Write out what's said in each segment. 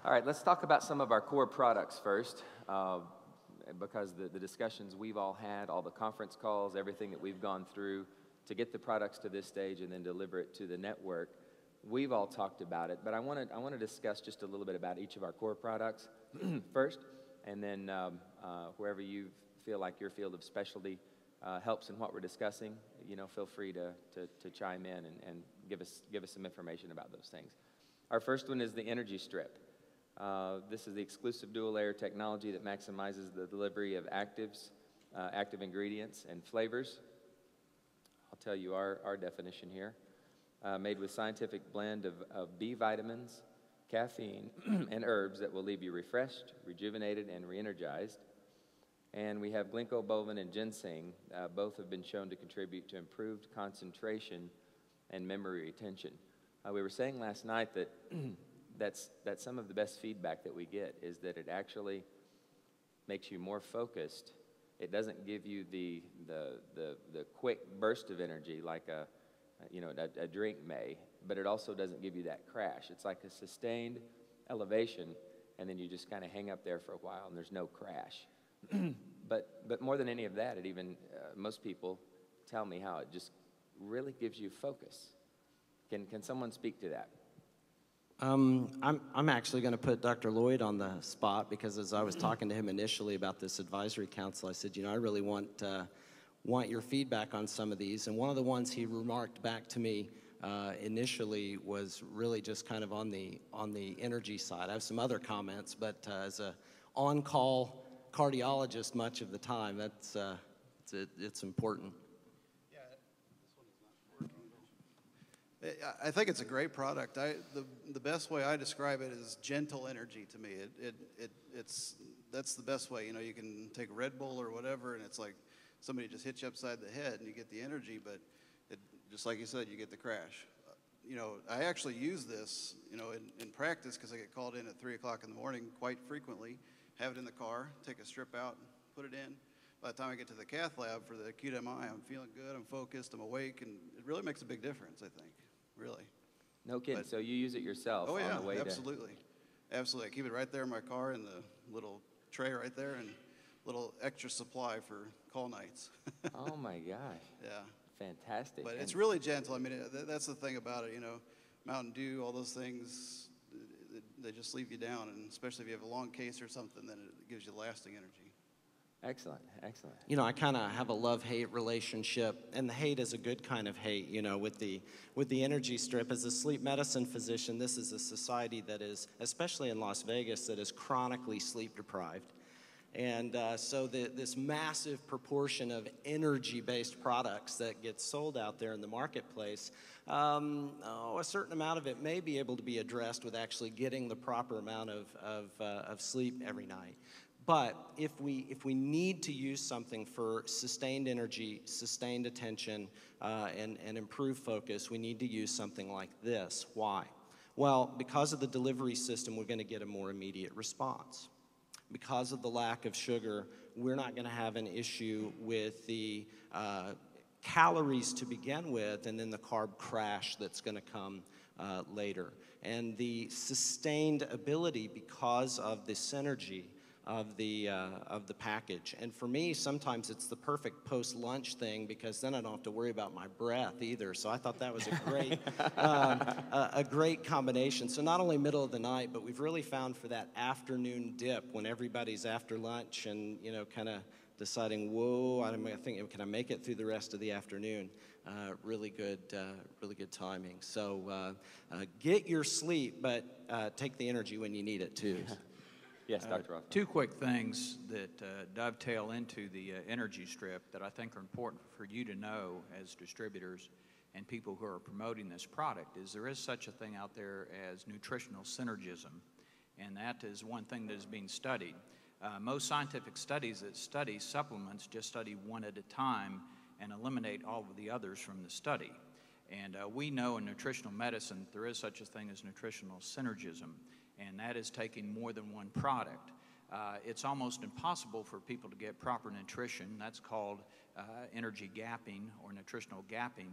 All right, let's talk about some of our core products first, because the discussions we've all had, all the conference calls, everything that we've gone through to get the products to this stage and then deliver it to the network, we've all talked about it. But I want to discuss just a little bit about each of our core products first, and then wherever you feel like your field of specialty helps in what we're discussing, feel free to chime in and give us some information about those things. Our first one is the Energy Strip. This is the exclusive dual-layer technology that maximizes the delivery of actives, active ingredients, and flavors. I'll tell you our definition here. Made with scientific blend of B vitamins, caffeine, and herbs that will leave you refreshed, rejuvenated, and re-energized. And we have ginkgo biloba and ginseng. Both have been shown to contribute to improved concentration and memory retention. We were saying last night that that's some of the best feedback that we get, is that it actually makes you more focused. It doesn't give you the quick burst of energy like a drink may, but it also doesn't give you that crash. It's like a sustained elevation, and then you just kind of hang up there for a while, and there's no crash. But more than any of that, it even most people tell me how it just really gives you focus. Can someone speak to that? I'm actually going to put Dr. Lloyd on the spot, because as I was talking to him initially about this advisory council, I said, I really want your feedback on some of these. And one of the ones he remarked back to me initially was really just kind of on the energy side. I have some other comments, but as a on-call cardiologist much of the time, it's important. I think it's a great product. The best way I describe it is gentle energy to me. That's the best way. You can take a Red Bull or whatever, and it's like somebody just hits you upside the head, and you get the energy, but just like you said, you get the crash. I actually use this, in practice, because I get called in at 3 o'clock in the morning quite frequently. Have it in the car, take a strip out, put it in. By the time I get to the cath lab for the acute MI, I'm feeling good, I'm focused, I'm awake, and it really makes a big difference, I think. Really. No kidding. So you use it yourself on the way absolutely. Absolutely. I keep it right there in my car in the little tray right there, and little extra supply for call nights. Oh my gosh. Yeah. Fantastic. But it's really gentle. I mean, that's the thing about it, Mountain Dew, all those things, they just leave you down, and especially if you have a long case or something, then it gives you lasting energy. Excellent, excellent. I kind of have a love-hate relationship, and the hate is a good kind of hate, with the Energy Strip. As a sleep medicine physician, this is a society that is, especially in Las Vegas, that is chronically sleep-deprived. And so this massive proportion of energy-based products that get sold out there in the marketplace, a certain amount of it may be able to be addressed with actually getting the proper amount of sleep every night. But if we need to use something for sustained energy, sustained attention, and improved focus, we need to use something like this. Why? Well, because of the delivery system, we're going to get a more immediate response. Because of the lack of sugar, we're not going to have an issue with the calories to begin with, and then the carb crash that's going to come later. And the sustained ability, because of the synergy of the package. And for me, sometimes it's the perfect post-lunch thing, because then I don't have to worry about my breath either. So I thought that was a great combination. So not only middle of the night, but we've really found for that afternoon dip when everybody's after lunch and kind of deciding, whoa, I think, can I make it through the rest of the afternoon? Really good timing. So get your sleep, but take the energy when you need it too. Yes, Dr. Roth. Two quick things that dovetail into the Energy Strip that I think are important for you to know as distributors and people who are promoting this product is there is such a thing out there as nutritional synergism, and that is one thing that is being studied. Most scientific studies that study supplements just study one at a time and eliminate all of the others from the study. And we know in nutritional medicine there is such a thing as nutritional synergism, and that is taking more than one product. It's almost impossible for people to get proper nutrition. That's called energy gapping or nutritional gapping.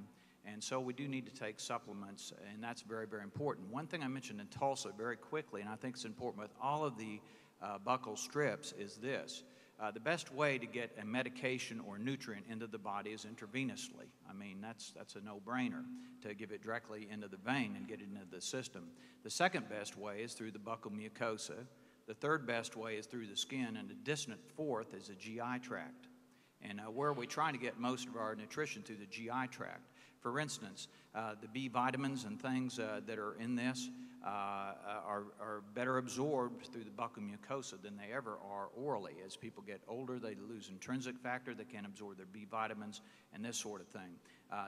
And so we do need to take supplements, and that's very, very important. One thing I mentioned in Tulsa very quickly, and I think it's important with all of the buccal strips, is this. The best way to get a medication or nutrient into the body is intravenously. I mean, that's a no-brainer to give it directly into the vein and get it into the system. The second best way is through the buccal mucosa. The third best way is through the skin, and the distant fourth is the GI tract. And where are we trying to get most of our nutrition? Through the GI tract. For instance, the B vitamins and things that are in this are better absorbed through the buccal mucosa than they ever are orally. As people get older, they lose intrinsic factor, they can't absorb their B vitamins and this sort of thing.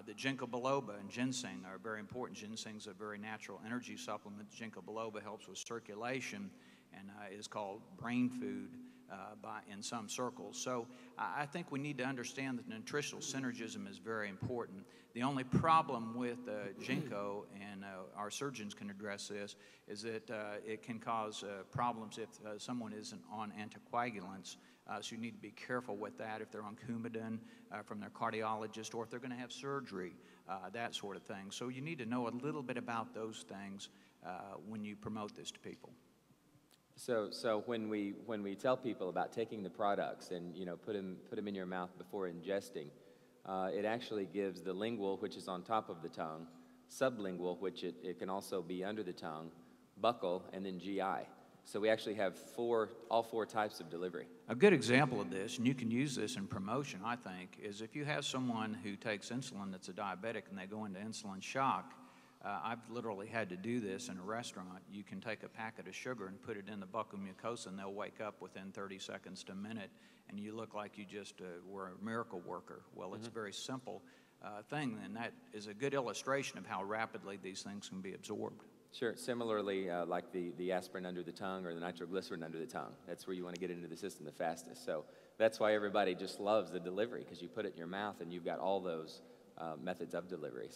The ginkgo biloba and ginseng are very important. Ginseng's a very natural energy supplement. Ginkgo biloba helps with circulation and is called brain food in some circles. So I think we need to understand that nutritional synergism is very important. The only problem with ginkgo, and our surgeons can address this, is that it can cause problems if someone isn't on anticoagulants. So you need to be careful with that if they're on Coumadin from their cardiologist, or if they're going to have surgery, that sort of thing. So you need to know a little bit about those things when you promote this to people. So when we tell people about taking the products and put them in your mouth before ingesting, it actually gives the lingual, which is on top of the tongue, sublingual, which it can also be under the tongue, buccal, and then GI. So we actually have all four types of delivery. A good example of this, and you can use this in promotion, I think, is if you have someone who takes insulin that's a diabetic and they go into insulin shock. I've literally had to do this in a restaurant. You can take a packet of sugar and put it in the buccal mucosa, and they'll wake up within 30 seconds to a minute, and you look like you just were a miracle worker. Well, it's a very simple thing, and that is a good illustration of how rapidly these things can be absorbed. Sure. Similarly, like the aspirin under the tongue or the nitroglycerin under the tongue. That's where you want to get into the system the fastest. So that's why everybody just loves the delivery, because you put it in your mouth and you've got all those methods of delivery.